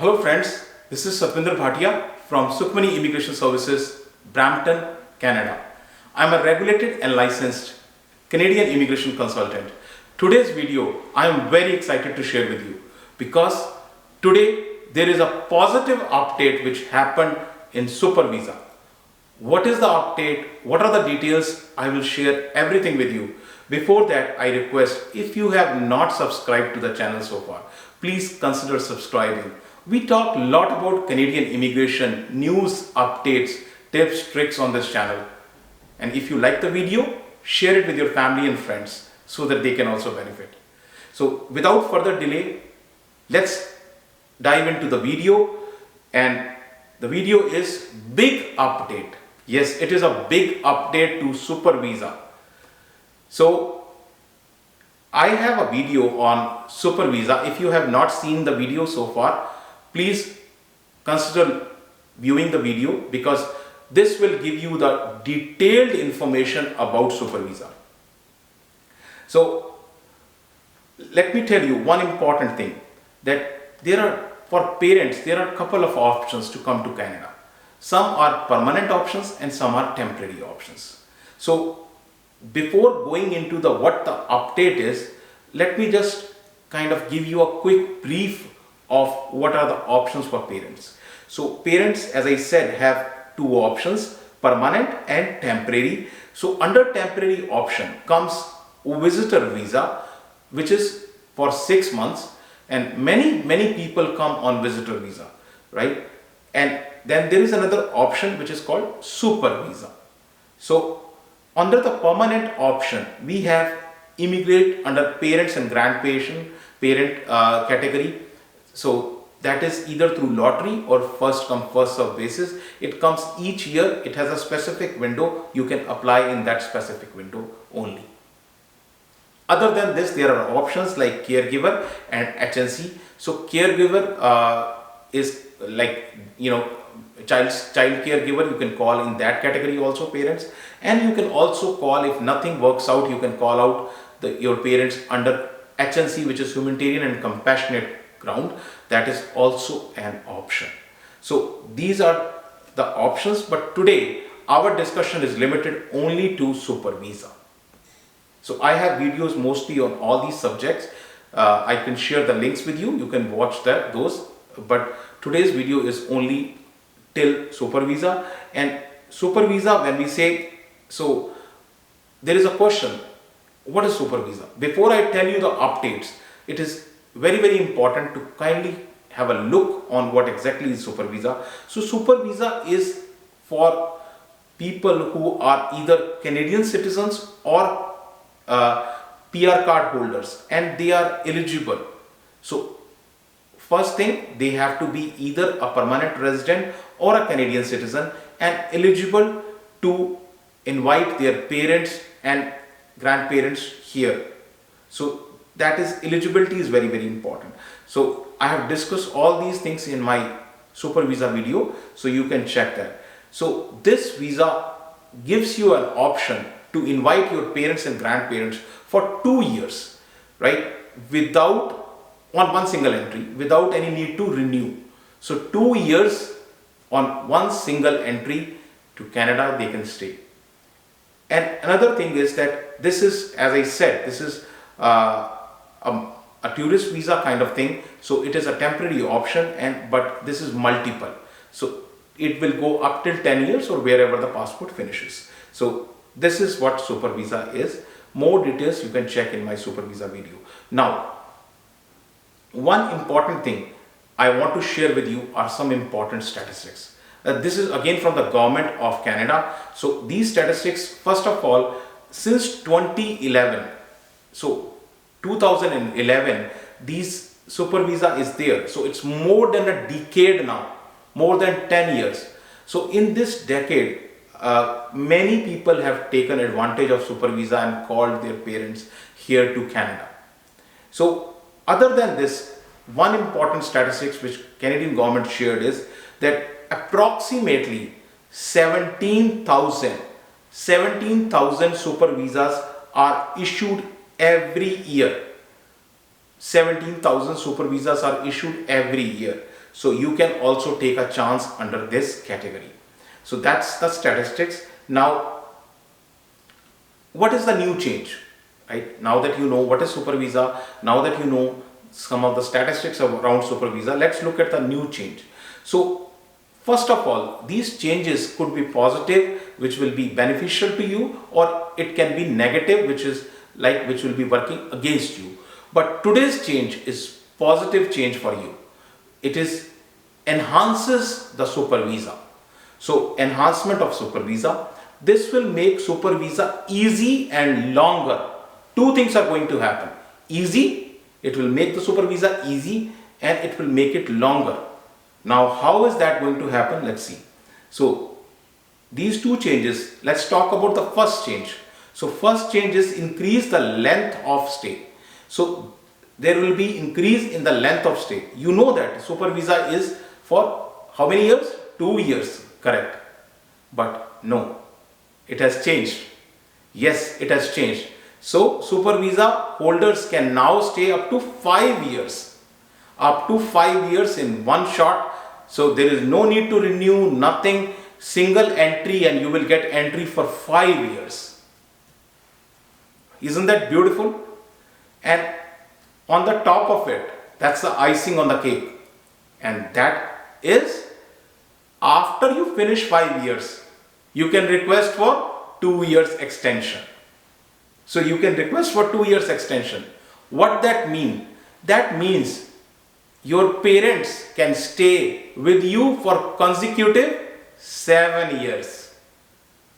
Hello friends, this is Satvinder Bhatia from Sukhmani Immigration Services, Brampton, Canada. I am a regulated and licensed Canadian immigration consultant. Today's video I am very excited to share with you because today there is a positive update which happened in Super Visa. What is the update? What are the details? I will share everything with you. Before that, I request if you have not subscribed to the channel so far, please consider subscribing. We talk a lot about Canadian immigration, news, updates, tips, tricks on this channel. And if you like the video, share it with your family and friends so that they can also benefit. So without further delay, let's dive into the video. And the video is big update. Yes, it is a big update to Super Visa. So I have a video on Super Visa. If you have not seen the video so far, please consider viewing the video because this will give you the detailed information about Super Visa. So let me tell you one important thing, that for parents there are a couple of options to come to Canada. Some are permanent options and some are temporary options. So before going into what the update is, let me just kind of give you a quick brief of what are the options for parents. So parents, as I said, have two options, permanent and temporary. So under temporary option comes visitor visa, which is for 6 months, and many people come on visitor visa, right? And then there is another option which is called super visa. So under the permanent option, we have immigrate under parents and grandparent category. So that is either through lottery or first come first serve basis. It comes each year. It has a specific window. You can apply in that specific window only. Other than this, there are options like caregiver and HNC. So caregiver is like, child caregiver. You can call in that category also parents, and you can also call, if nothing works out, you can call out your parents under HNC, which is humanitarian and compassionate ground. That is also an option. So these are the options, but today our discussion is limited only to super visa. So I have videos mostly on all these subjects. I can share the links with you. You can watch those, but today's video is only till super visa. And super visa, when we say, so there is a question, what is super visa? Before I tell you the updates, it is very important to kindly have a look on what exactly is super visa. So super visa is for people who are either Canadian citizens or PR card holders, and they are eligible. So first thing, they have to be either a permanent resident or a Canadian citizen and eligible to invite their parents and grandparents here. So that is, eligibility is very important. So I have discussed all these things in my super visa video, so you can check that. So this visa gives you an option to invite your parents and grandparents for 2 years, right? On one single entry, without any need to renew. So 2 years on one single entry to Canada, they can stay. And another thing is that this is, as I said, this is a tourist visa kind of thing. So it is a temporary option, but this is multiple. So it will go up till 10 years or wherever the passport finishes. So this is what super visa is. More details you can check in my super visa video. Now, one important thing I want to share with you are some important statistics. This is again from the government of Canada. So these statistics, first of all, since 2011, so 2011, these super visa is there. So it's more than a decade now, more than 10 years. So in this decade, many people have taken advantage of super visa and called their parents here to Canada. So other than this, one important statistics which Canadian government shared is that approximately 17,000 super visas are issued every year. 17,000 super visas are issued every year. So you can also take a chance under this category. So that's the statistics. Now, what is the new change? Right? Now that you know what is super visa, now that you know some of the statistics around super visa, let's look at the new change. So first of all, these changes could be positive, which will be beneficial to you, or it can be negative, which will be working against you. But today's change is positive change for you. It is enhances the super visa. So enhancement of super visa, this will make super visa easy and longer. Two things are going to happen. Easy, it will make the super visa easy, and it will make it longer. Now, how is that going to happen? Let's see. So these two changes, let's talk about the first change. So first change is increase the length of stay. So there will be increase in the length of stay. You know that super visa is for how many years? 2 years, correct. But no, it has changed. Yes, it has changed. So super visa holders can now stay up to 5 years. Up to 5 years in one shot. So there is no need to renew, nothing, single entry, and you will get entry for 5 years. Isn't that beautiful? And on the top of it, that's the icing on the cake. And that is after you finish 5 years, you can request for 2 years extension. So you can request for 2 years extension. What that mean? That means your parents can stay with you for consecutive 7 years.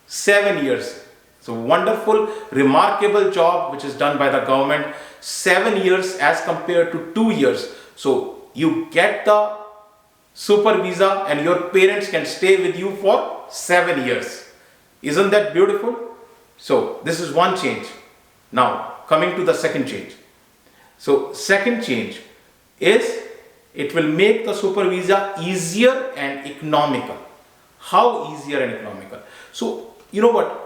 7 years. So wonderful, remarkable job which is done by the government. 7 years as compared to 2 years. So you get the super visa and your parents can stay with you for 7 years. Isn't that beautiful? So this is one change. Now coming to the second change. So second change is it will make the super visa easier and economical. How easier and economical? So you know what?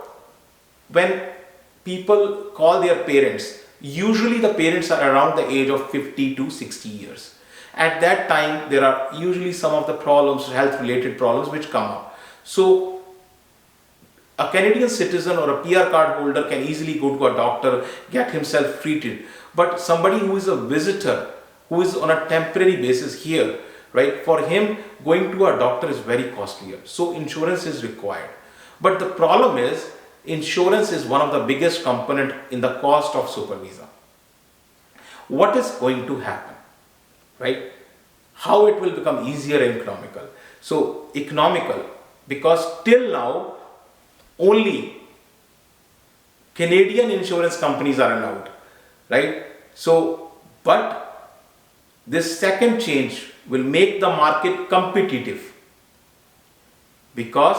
When people call their parents, usually the parents are around the age of 50 to 60 years. At that time, there are usually some of the problems, health related problems which come up. So a Canadian citizen or a PR card holder can easily go to a doctor, get himself treated. But somebody who is a visitor, who is on a temporary basis here, right, for him going to a doctor is very costlier. So insurance is required. But the problem is, insurance is one of the biggest component in the cost of super visa. What is going to happen, right? How it will become easier and economical? So economical, because till now only Canadian insurance companies are allowed, right? So, but this second change will make the market competitive, because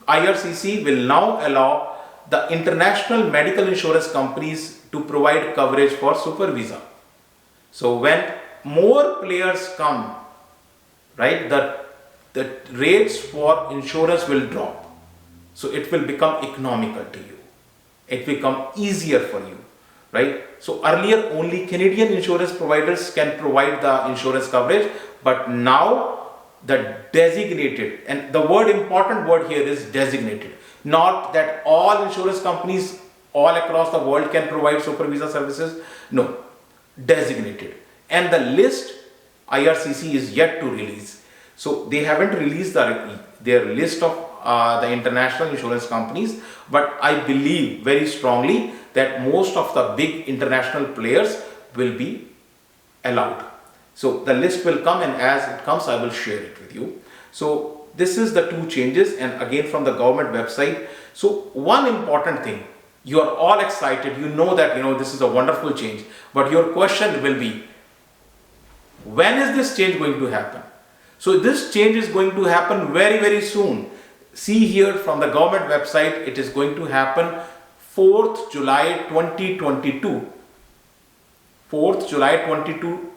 IRCC will now allow the international medical insurance companies to provide coverage for super visa. So when more players come, right, the rates for insurance will drop. So it will become economical to you. It will become easier for you, right? So earlier only Canadian insurance providers can provide the insurance coverage, but now the designated, and the important word here is designated, not that all insurance companies all across the world can provide super visa services. No, designated. And the list IRCC is yet to release. So they haven't released their list of the international insurance companies, but I believe very strongly that most of the big international players will be allowed. So the list will come, and as it comes I will share it with you. So this is the two changes, and again from the government website. So one important thing, you are all excited, you know that this is a wonderful change, but your question will be, when is this change going to happen? So this change is going to happen very, very soon. See here from the government website, it is going to happen 4th July 2022. 4th July 22,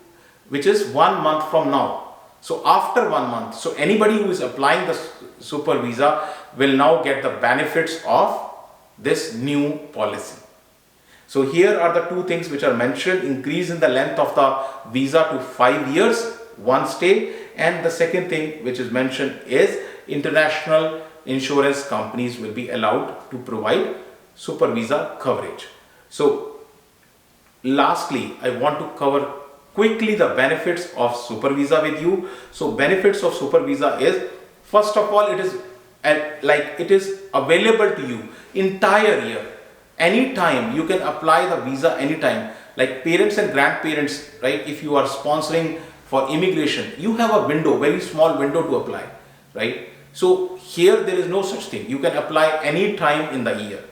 which is 1 month from now. So after 1 month, so anybody who is applying the super visa will now get the benefits of this new policy. So here are the two things which are mentioned: increase in the length of the visa to 5 years, one stay. And the second thing which is mentioned is international insurance companies will be allowed to provide super visa coverage. So lastly, I want to cover quickly the benefits of super visa with you. So benefits of super visa is, first of all, it is available to you entire year. Anytime you can apply the visa anytime. Like parents and grandparents, right? If you are sponsoring for immigration, you have a window, very small window to apply, right? So here there is no such thing. You can apply any time in the year.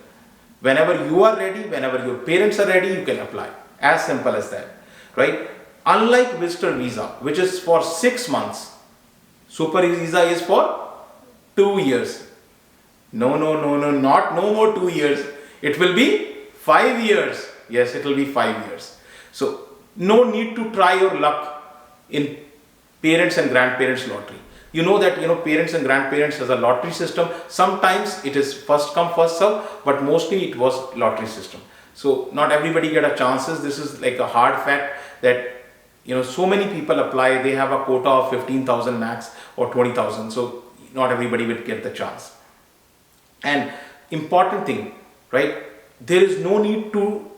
Whenever you are ready, whenever your parents are ready, you can apply. As simple as that, right? Unlike visitor visa, which is for 6 months, super visa is for 2 years. No, more 2 years. It will be 5 years. Yes, it will be 5 years. So no need to try your luck in parents and grandparents lottery. You know that parents and grandparents has a lottery system. Sometimes it is first come first serve, but mostly it was lottery system. So not everybody get a chances. This is like a hard fact that so many people apply. They have a quota of 15,000 max or 20,000. So not everybody will get the chance. And important thing, right? There is no need to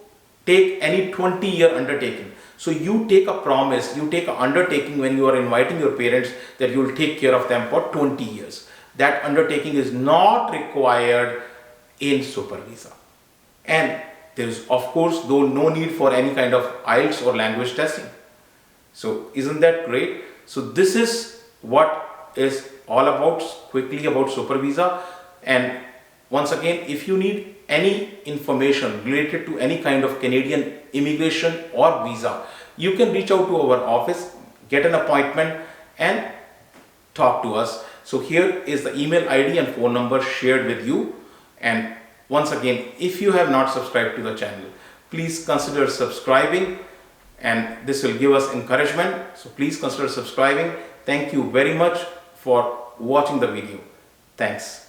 take any 20-year undertaking. So you take a promise, you take an undertaking when you are inviting your parents that you will take care of them for 20 years. That undertaking is not required in super visa. And there is, of course, though, no need for any kind of IELTS or language testing. So isn't that great? So this is what is all about, quickly about super visa. And once again, if you need any information related to any kind of Canadian immigration or visa, you can reach out to our office, get an appointment and talk to us. So here is the email ID and phone number shared with you. And once again, if you have not subscribed to the channel, please consider subscribing, and this will give us encouragement. So please consider subscribing. Thank you very much for watching the video. Thanks.